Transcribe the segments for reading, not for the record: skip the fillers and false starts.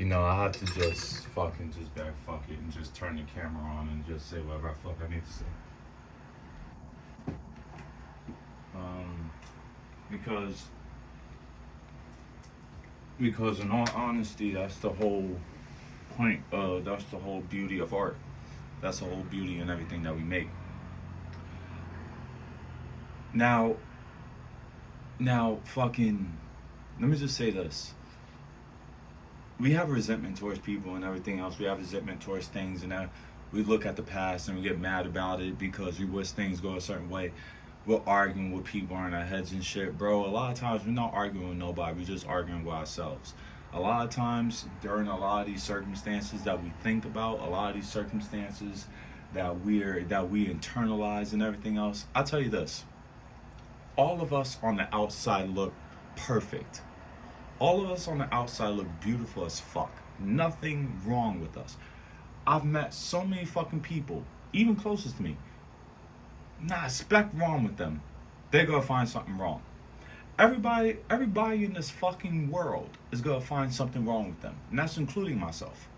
I had to just fucking just back fuck it and just turn the camera on and just say whatever I fuck I need to say. Um, because in all honesty, that's the whole point. That's the whole beauty of art. That's the whole beauty in everything that we make. Now, fucking, let me just say this. We have resentment towards people and everything else. We have resentment towards things, and we look at the past and we get mad about it because we wish things go a certain way. We're arguing with people in our heads and shit, bro. A lot of times we're not arguing with nobody. We're just arguing with ourselves. A lot of times during a lot of these circumstances that we think about, a lot of these circumstances that we internalize and everything else, I'll tell you this. All of us on the outside look perfect. All of us on the outside look beautiful as fuck. Nothing wrong with us. I've met so many fucking people, even closest to me. Not a speck wrong with them. They're gonna find something wrong. Everybody in this fucking world is gonna find something wrong with them. And that's including myself.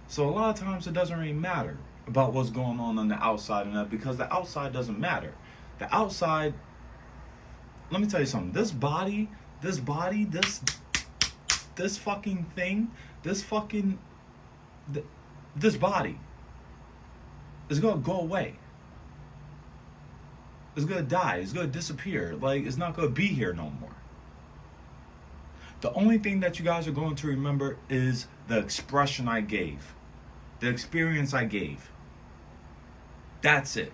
So a lot of times it doesn't really matter about what's going on the outside and that, because the outside doesn't matter. The outside, let me tell you something. This body, this fucking thing, this body is gonna go away. It's gonna die. It's gonna disappear. Like, it's not gonna be here no more. The only thing that you guys are going to remember is the expression I gave, the experience I gave. That's it.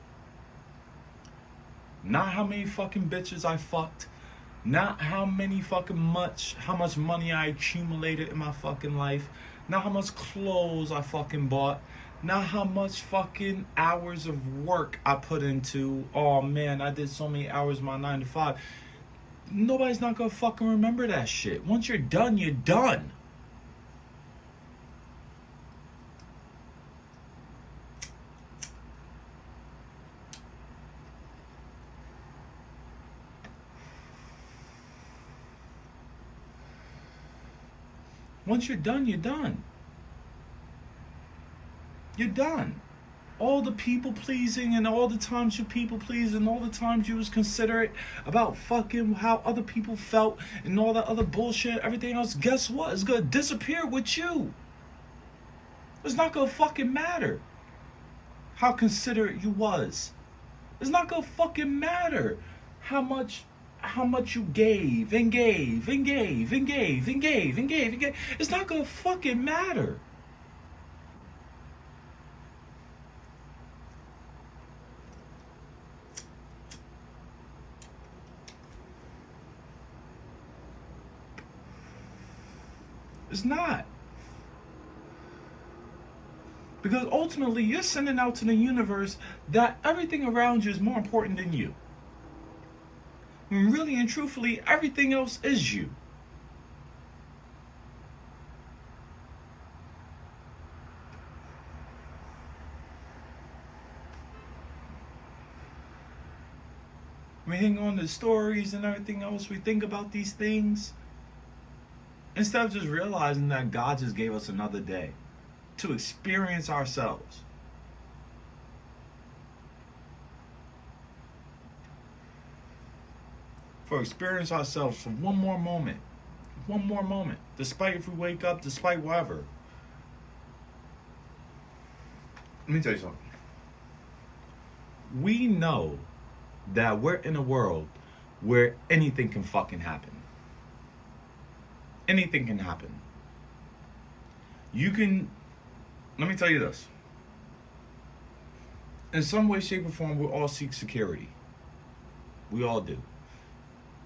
Not how many fucking bitches I fucked. Not how much money I accumulated in my fucking life. Not how much clothes I fucking bought. Not how much fucking hours of work I put into. Oh man, I did so many hours my 9 to 5. Nobody's not gonna fucking remember that shit. Once you're done, you're done. Once you're done, you're done. You're done. All the people pleasing and all the times you people pleased and all the times you was considerate about fucking how other people felt and all that other bullshit, everything else, guess what? It's gonna disappear with you. It's not gonna fucking matter how considerate you was. It's not gonna fucking matter how much you gave and gave and gave and gave and gave and gave and gave. It's not gonna fucking matter. It's not. Because ultimately you're sending out to the universe that everything around you is more important than you. When really and truthfully, everything else is you. We hang on to stories and everything else. We think about these things. Instead of just realizing that God just gave us another day to experience ourselves. For experience ourselves for one more moment. One more moment. Despite if we wake up, despite whatever. Let me tell you something. We know that we're in a world where anything can fucking happen. Anything can happen. Let me tell you this. In some way, shape, or form, we all seek security. We all do.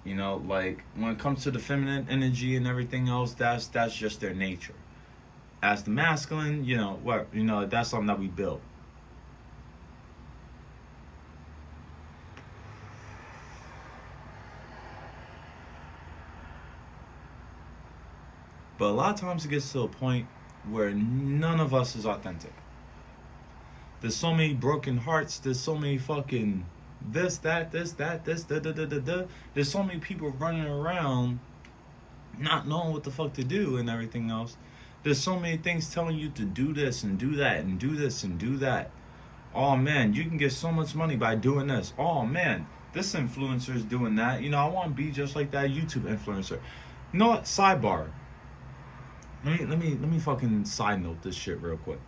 Like, when it comes to the feminine energy and everything else, that's just their nature. As the masculine, that's something that we build. But a lot of times it gets to a point where none of us is authentic. There's so many broken hearts. There's so many fucking this, da, da, da, da, da. There's so many people running around not knowing what the fuck to do and everything else. There's so many things telling you to do this and do that and do this and do that. Oh man, you can get so much money by doing this. Oh man, this influencer is doing that. You know, I want to be just like that YouTube influencer. You know what? Sidebar. Let me fucking side note this shit real quick.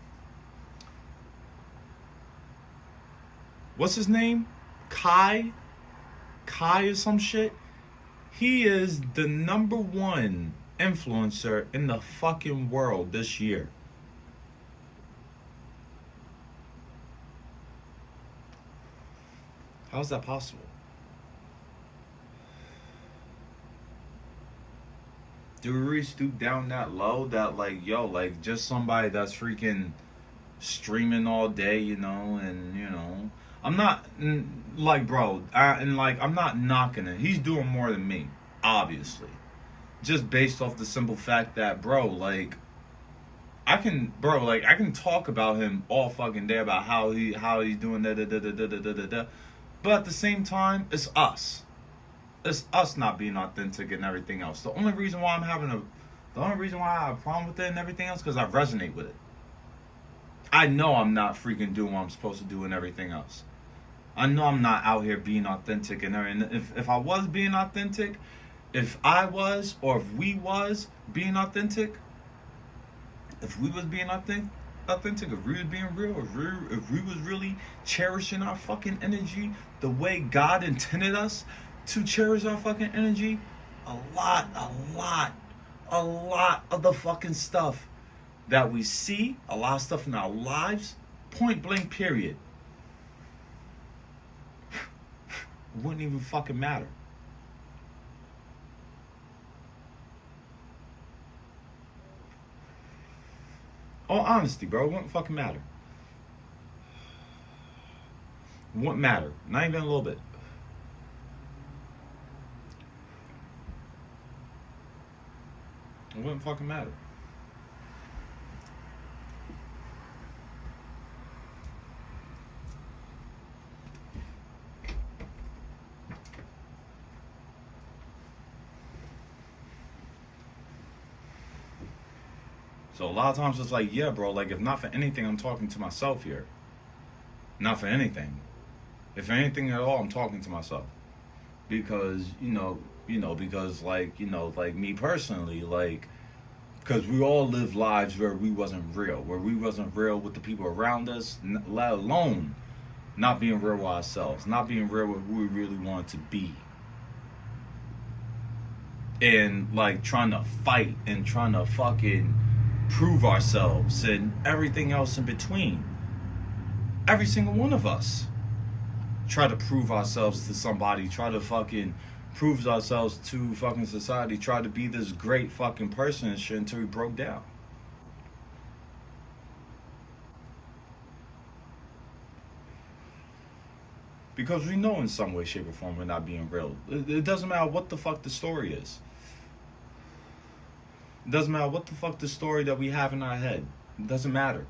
What's his name? Kai or some shit. He is the #1 influencer in the fucking world this year. How is that possible? Do we really stoop down that low that like, yo, like just somebody that's freaking streaming all day, you know, and you know, I'm not like, bro, and like I'm not knocking it. He's doing more than me, obviously, just based off the simple fact that, bro, like I can talk about him all fucking day about how he's doing da. But at the same time, it's us. It's us not being authentic and everything else. The only reason why I have a problem with it and everything else, because I resonate with it. I know I'm not freaking doing what I'm supposed to do and everything else. I know I'm not out here being authentic and everything. If I was being authentic, if I was or if we was being authentic, if we was being authentic, if we was being real, if we was really cherishing our fucking energy the way God intended us to cherish our fucking energy, a lot of the fucking stuff that we see, a lot of stuff in our lives, point blank period, wouldn't even fucking matter. All honesty, bro, it wouldn't fucking matter. It wouldn't matter. Not even a little bit. It wouldn't fucking matter. So a lot of times it's like, yeah, bro, like if not for anything, I'm talking to myself here. Not for anything. If for anything at all, I'm talking to myself. Because, because like me personally, like, because we all live lives where we wasn't real with the people around us, let alone not being real with ourselves, not being real with who we really want to be. And like trying to fight and trying to fucking prove ourselves and everything else in between. Every single one of us try to prove ourselves to somebody, try to fucking prove ourselves to fucking society, try to be this great fucking person and shit until we broke down. Because we know in some way, shape, or form we're not being real. It doesn't matter what the fuck the story is. It doesn't matter what the fuck the story that we have in our head. It doesn't matter.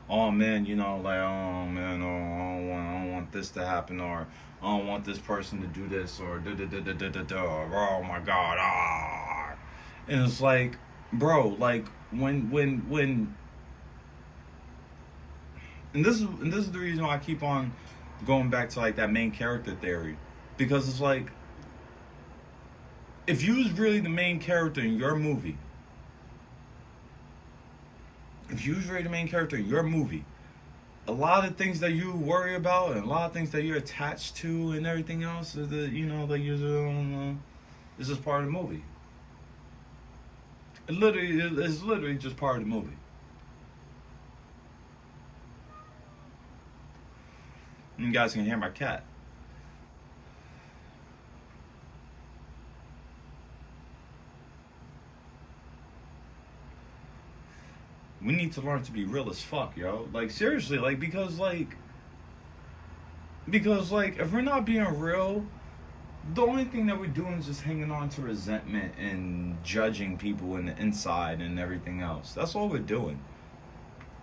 Oh man, like, oh man, I don't want this to happen, or I don't want this person to do this, or or oh my god, ah. And it's like, bro, like when and this is the reason why I keep on going back to like that main character theory, because it's like, if you was really the main character in your movie, a lot of things that you worry about and a lot of things that you're attached to and everything else is is just part of the movie. It's literally just part of the movie. You guys can hear my cat. We need to learn to be real as fuck, yo. Like, seriously, like, because if we're not being real, the only thing that we're doing is just hanging on to resentment and judging people in the inside and everything else. That's all we're doing.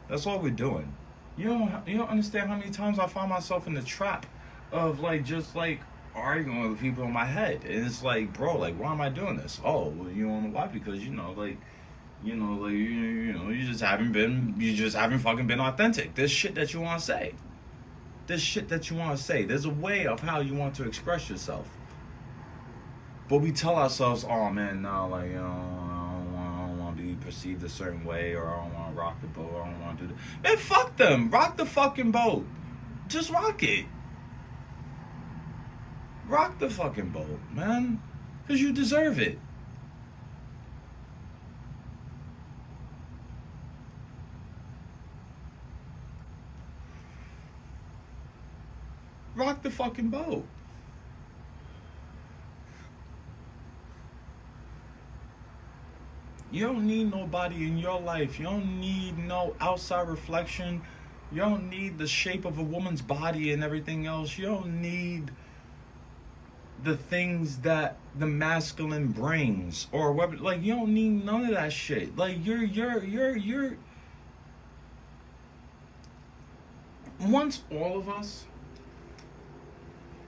You don't understand how many times I find myself in the trap of like just like arguing with people in my head, and it's like, bro, like, why am I doing this? Oh, well, you don't know why? Because like You just haven't fucking been authentic. There's shit that you want to say. There's a way of how you want to express yourself. But we tell ourselves, oh man, no, like, I don't want to be perceived a certain way, or I don't want to rock the boat, I don't want to do that. Man, fuck them. Rock the fucking boat. Just rock it. Rock the fucking boat, man. Because you deserve it. Rock the fucking boat. You don't need nobody in your life. You don't need no outside reflection. You don't need the shape of a woman's body and everything else. You don't need the things that the masculine brings or whatever. Like, you don't need none of that shit. Like, you're once all of us,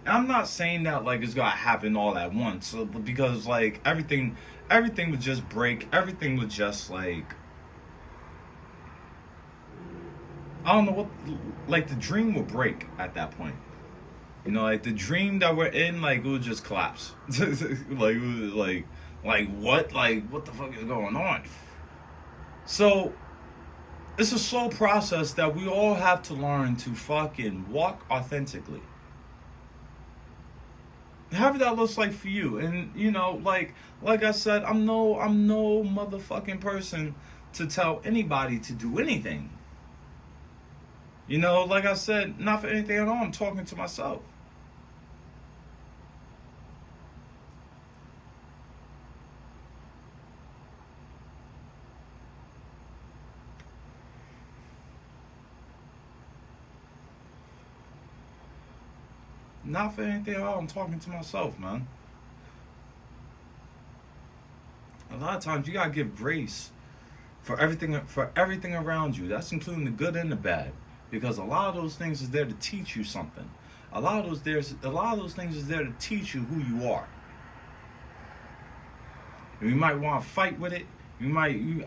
I'm not saying that like it's gonna happen all at once, because like everything would just break. Everything would just like, I don't know what, like the dream would break at that point. Like the dream that we're in, like it would just collapse. Like it was like what the fuck is going on? So it's a slow process that we all have to learn to fucking walk authentically. However that looks like for you. And like I said, I'm no motherfucking person to tell anybody to do anything. Like I said, not for anything at all, I'm talking to myself. Not for anything at all, I'm talking to myself, man. A lot of times you gotta give grace for everything around you. That's including the good and the bad, because a lot of those things is there to teach you something. A lot of those things is there to teach you who you are. You might want to fight with it.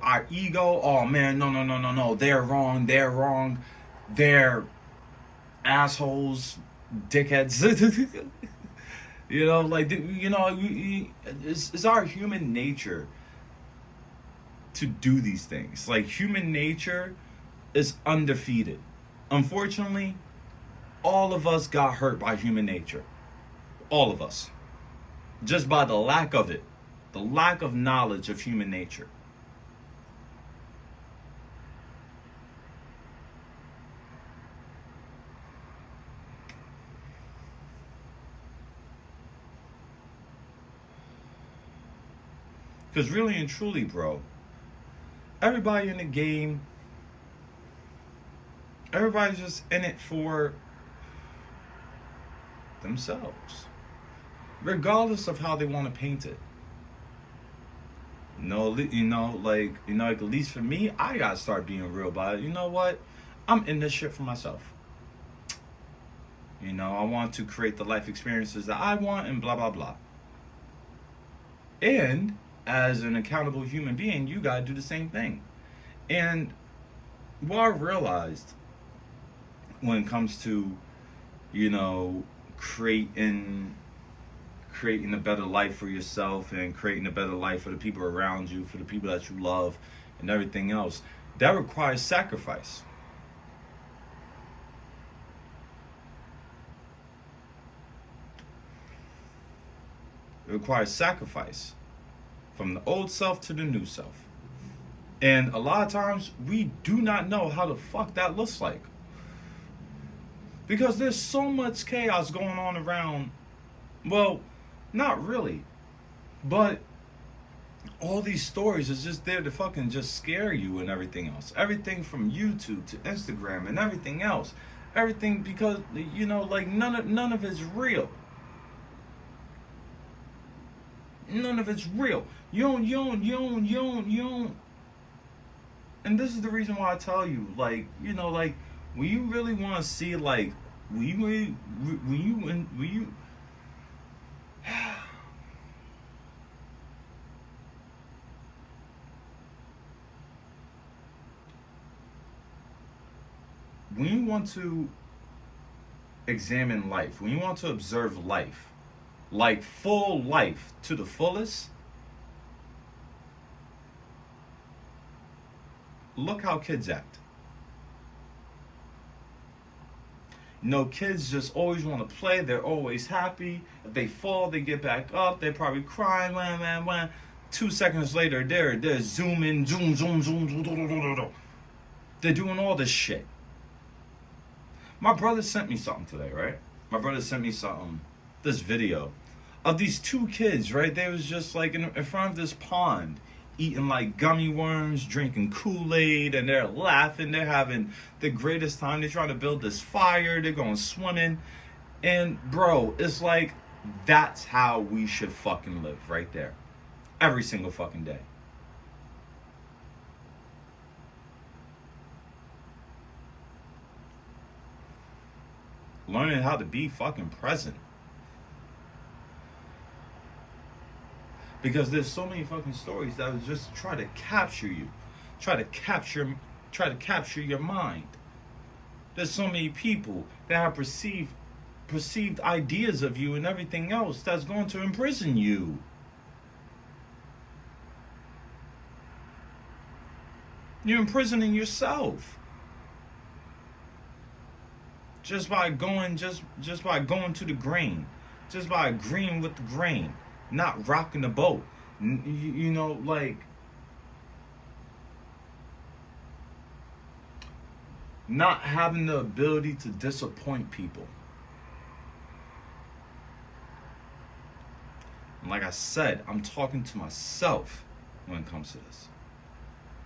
Our ego. Oh man, no, no, no, no, no. They're wrong. They're wrong. They're assholes, dickheads. It's our human nature to do these things. Like, human nature is undefeated. Unfortunately, all of us got hurt by human nature. All of us. Just by the lack of it. The lack of knowledge of human nature. Because really and truly, bro, everybody in the game, everybody's just in it for themselves, regardless of how they want to paint it. Like, at least for me, I gotta start being real about it. You know what? I'm in this shit for myself. I want to create the life experiences that I want and blah, blah, blah. And as an accountable human being, you gotta do the same thing. And what I realized when it comes to, creating a better life for yourself and creating a better life for the people around you, for the people that you love, and everything else, that requires sacrifice. It requires sacrifice from the old self to the new self. And a lot of times we do not know how the fuck that looks like. Because there's so much chaos going on around. Well, not really. But all these stories is just there to fucking just scare you and everything else. Everything from YouTube to Instagram and everything else. Everything, because, like, none of it's real. None of it's real. You don't. And this is the reason why I tell you, like, like, when you really want to see, like, when you when you want to examine life, when you want to observe life, like full life to the fullest, look how kids act. You know, kids just always want to play. They're always happy. If they fall, they get back up. They're probably crying, wham, wham, wham. 2 seconds later, they're zooming, zoom, zoom, zoom, zoom, zoom, zoom, zoom, zoom. They're doing all this shit. My brother sent me something today, right? My brother sent me something, this video of these two kids, right? They was just like in front of this pond, eating like gummy worms, drinking Kool-Aid, and they're laughing. They're having the greatest time. They're trying to build this fire. They're going swimming. And bro, it's like, that's how we should fucking live right there. Every single fucking day. Learning how to be fucking present. Because there's so many fucking stories that would just try to capture you. Try to capture your mind. There's so many people that have perceived ideas of you and everything else that's going to imprison you. You're imprisoning yourself. Just by going to the grain. Just by agreeing with the grain. Not rocking the boat. You know, like, not having the ability to disappoint people. And like I said, I'm talking to myself when it comes to this.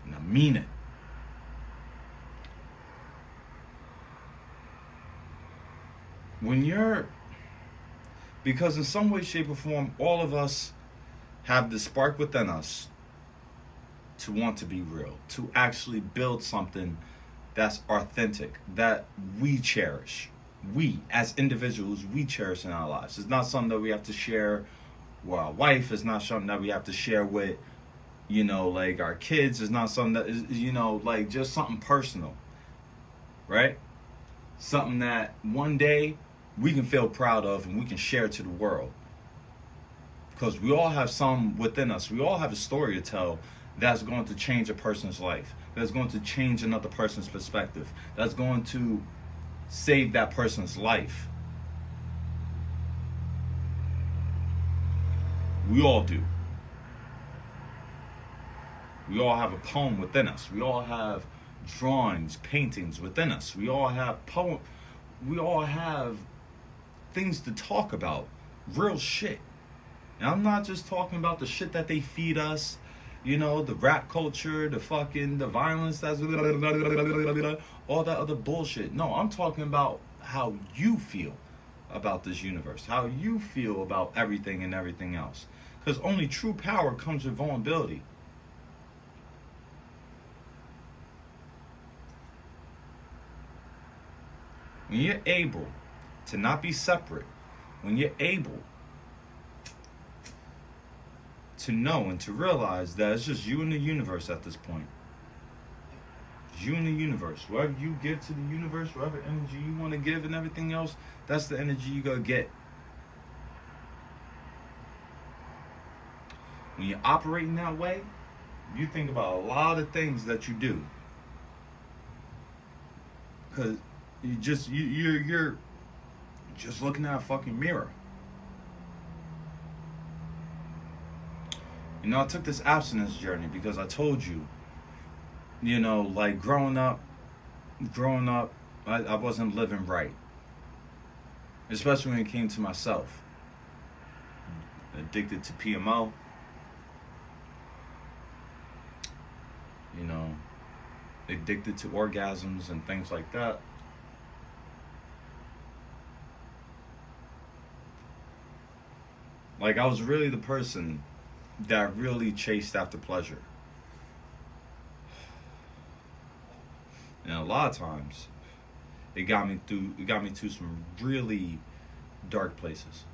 And I mean it. Because in some way, shape, or form, all of us have the spark within us to want to be real, to actually build something that's authentic, that we cherish. We, as individuals, we cherish in our lives. It's not something that we have to share with our wife. It's not something that we have to share with, you know, like our kids. It's not something that is, you know, like just something personal, right? Something that one day we can feel proud of and we can share to the world. Because we all have some within us. We all have a story to tell that's going to change a person's life. That's going to change another person's perspective. That's going to save that person's life. We all do. We all have a poem within us. We all have drawings, paintings within us. We all have we all have things to talk about. Real shit. And I'm not just talking about the shit that they feed us, you know, the rap culture, the violence, that's all that other bullshit. No, I'm talking about how you feel about this universe, how you feel about everything and everything else. Because only true power comes with vulnerability. When you're able to not be separate, when you're able to know and to realize that it's just you and the universe at this point. It's you and the universe. Whatever you give to the universe, whatever energy you want to give and everything else, that's the energy you're going to get. When you're operating that way, you think about a lot of things that you do. Because you're just looking at a fucking mirror. You know, I took this abstinence journey because I told you, you know, like growing up, I wasn't living right. Especially when it came to myself. Addicted to PMO. You know, addicted to orgasms and things like that. Like, I was really the person that really chased after pleasure. And a lot of times, it got me to some really dark places.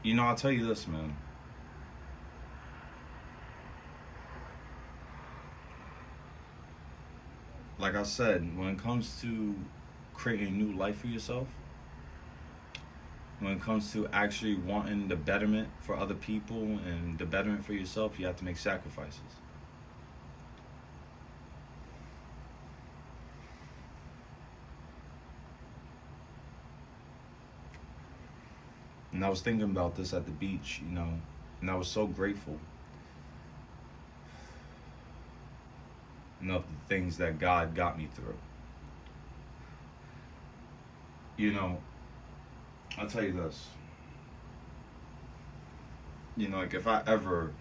You know, I'll tell you this, man. like I said, when it comes to creating a new life for yourself, when it comes to actually wanting the betterment for other people and the betterment for yourself, you have to make sacrifices. And I was thinking about this at the beach, and I was so grateful, of the things that God got me through. You know, I'll tell you this. Like if I ever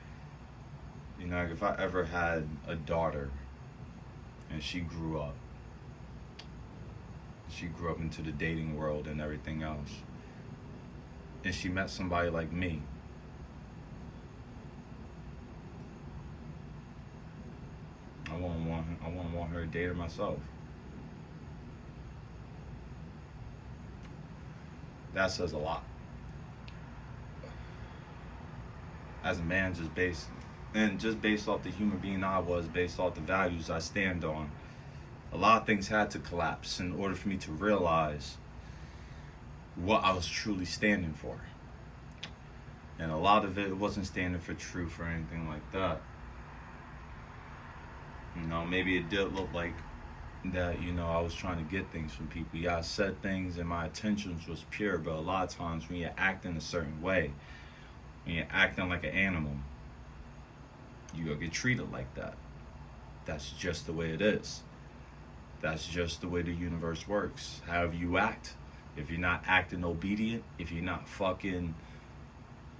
had a daughter and she grew up into the dating world and everything else, and she met somebody like me, I won't want her to date her myself. That says a lot. As a man, just based off the human being I was, based off the values I stand on, a lot of things had to collapse in order for me to realize what I was truly standing for. And a lot of it wasn't standing for truth or anything like that. Maybe it did look like that, I was trying to get things from people. Yeah, I said things and my intentions was pure, but a lot of times when you're acting a certain way, when you're acting like an animal, you're gonna get treated like that. That's just the way it is. That's just the way the universe works. However you act, if you're not acting obedient, if you're not fucking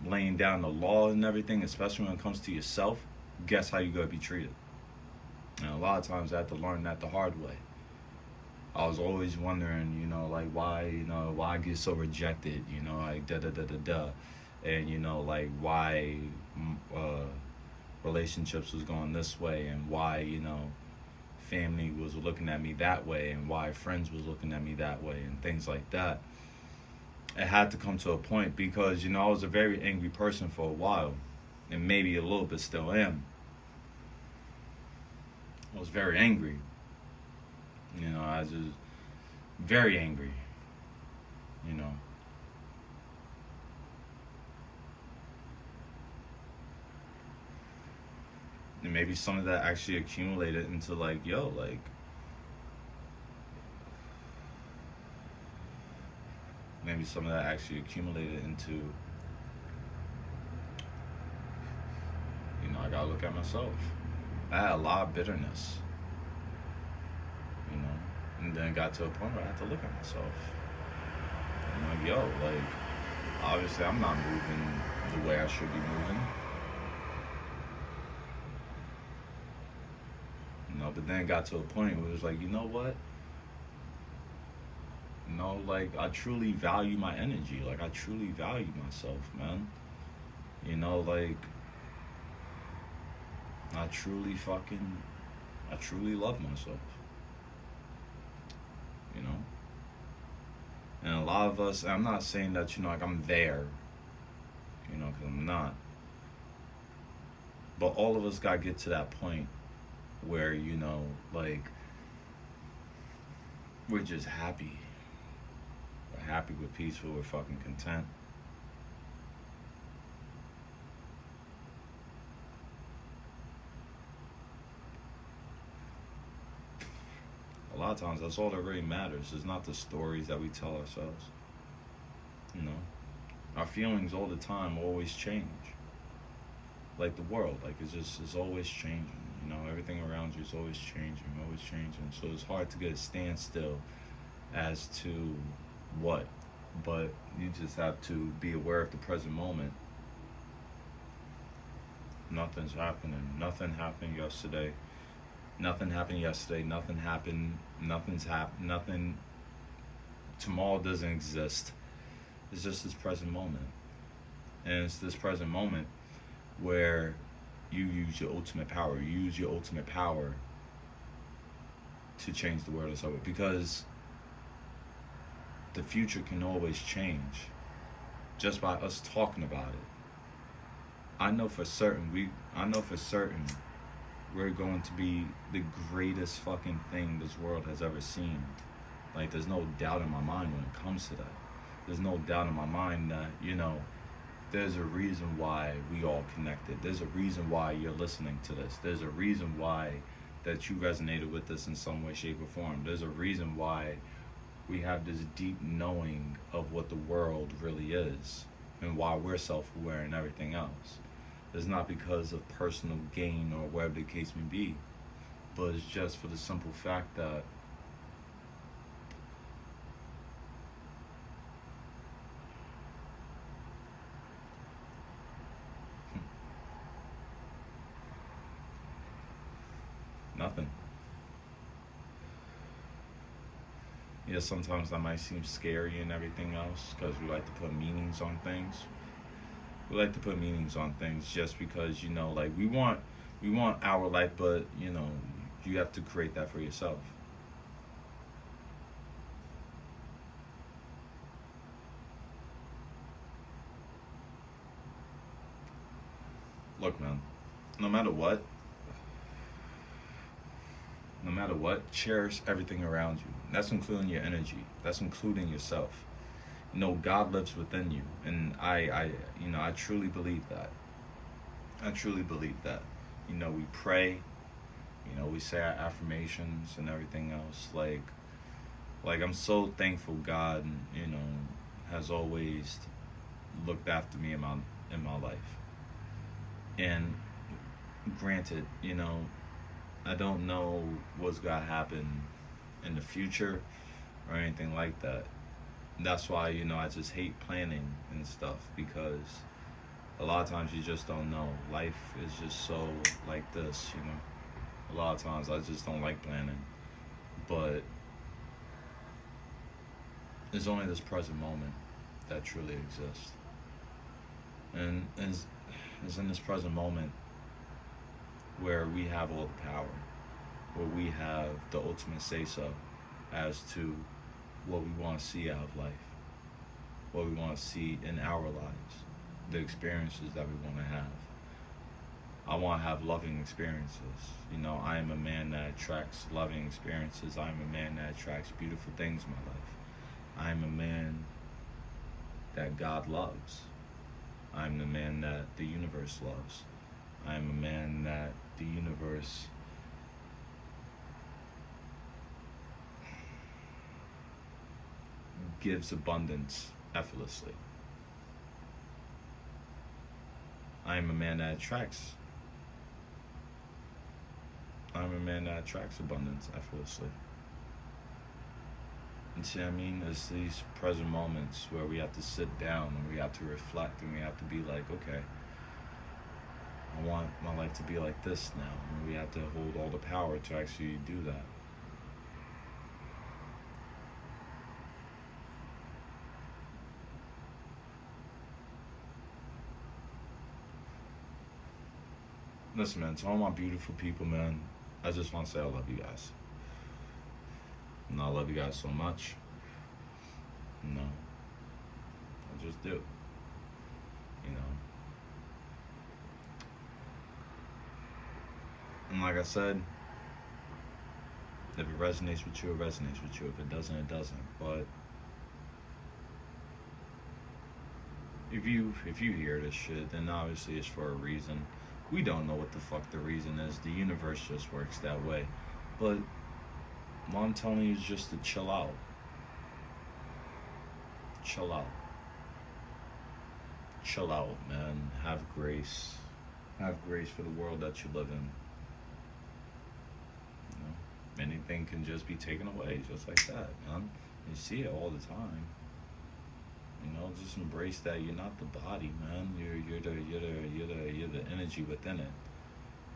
laying down the law and everything, especially when it comes to yourself, guess how you're gonna be treated. And a lot of times I had to learn that the hard way. I was always wondering, like why I get so rejected, like da da da da da, and like why relationships was going this way, and why family was looking at me that way, and why friends was looking at me that way, and things like that. It had to come to a point because I was a very angry person for a while, and maybe a little bit still am. I was very angry. I was just very angry. And maybe some of that actually accumulated into maybe some of that actually accumulated into, I gotta look at myself. I had a lot of bitterness, and then got to a point where I had to look at myself. I'm like, obviously I'm not moving the way I should be moving. But then it got to a point where it was like, you know what? I truly value my energy. I truly value myself, man. I truly love myself. And a lot of us, I'm not saying that, I'm there, because I'm not. But all of us got to get to that point where, we're just happy. We're happy, we're peaceful, we're fucking content. A lot of times, that's all that really matters. It's not the stories that we tell ourselves. Our feelings all the time always change. Like the world, it's always changing. Everything around you is always changing, always changing. So it's hard to get a standstill as to what. But you just have to be aware of the present moment. Nothing's happening. Nothing happened yesterday. Nothing happened yesterday. Nothing happened. Nothing. Tomorrow doesn't exist. It's just this present moment. And it's this present moment where you use your ultimate power. You use your ultimate power to change the world of it, because the future can always change just by us talking about it. I know for certain we're going to be the greatest fucking thing this world has ever seen. Like, there's no doubt in my mind when it comes to that. There's no doubt in my mind that, there's a reason why we all connected. There's a reason why you're listening to this. There's a reason why that you resonated with this in some way, shape, or form. There's a reason why we have this deep knowing of what the world really is and why we're self-aware and everything else. It's not because of personal gain or whatever the case may be, but it's just for the simple fact that nothing. Yeah, sometimes that might seem scary and everything else because we like to put meanings on things. We like to put meanings on things just because, like we want our life, but you have to create that for yourself. Look, man, no matter what, cherish everything around you. That's including your energy. That's including yourself. God lives within you, and I truly believe that. I truly believe that. We pray. We say our affirmations and everything else. Like I'm so thankful God, has always looked after me in my life. And granted, I don't know what's gonna happen in the future or anything like that. That's why, I just hate planning and stuff because a lot of times you just don't know. Life is just so like this, A lot of times I just don't like planning. But there's only this present moment that truly exists. And it's in this present moment where we have all the power, where we have the ultimate say-so as to what we want to see out of life, what we want to see in our lives, the experiences that we want to have. I want to have loving experiences. I am a man that attracts loving experiences. I am a man that attracts beautiful things in my life. I am a man that God loves. I am the man that the universe loves. I am a man that the universe gives abundance effortlessly. I am a man that attracts. I'm a man that attracts abundance effortlessly. And see what I mean? It's these present moments where we have to sit down and we have to reflect and we have to be like, okay, I want my life to be like this now. And we have to hold all the power to actually do that. Listen, man, to all my beautiful people, man, I just want to say I love you guys. And I love you guys so much. I just do. And like I said, if it resonates with you, it resonates with you. If it doesn't, it doesn't. But if you hear this shit, then obviously it's for a reason. We don't know what the fuck the reason is. The universe just works that way. But what I'm telling you is just to chill out. Chill out. Chill out, man. Have grace. Have grace for the world that you live in. Anything can just be taken away just like that, man. You see it all the time. Just embrace that you're not the body, man. You're the energy within it.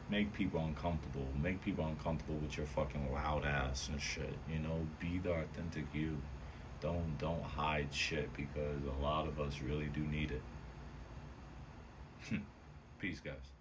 Make people uncomfortable. Make people uncomfortable with your fucking loud ass and shit. Be the authentic you. Don't hide shit because a lot of us really do need it. Peace, guys.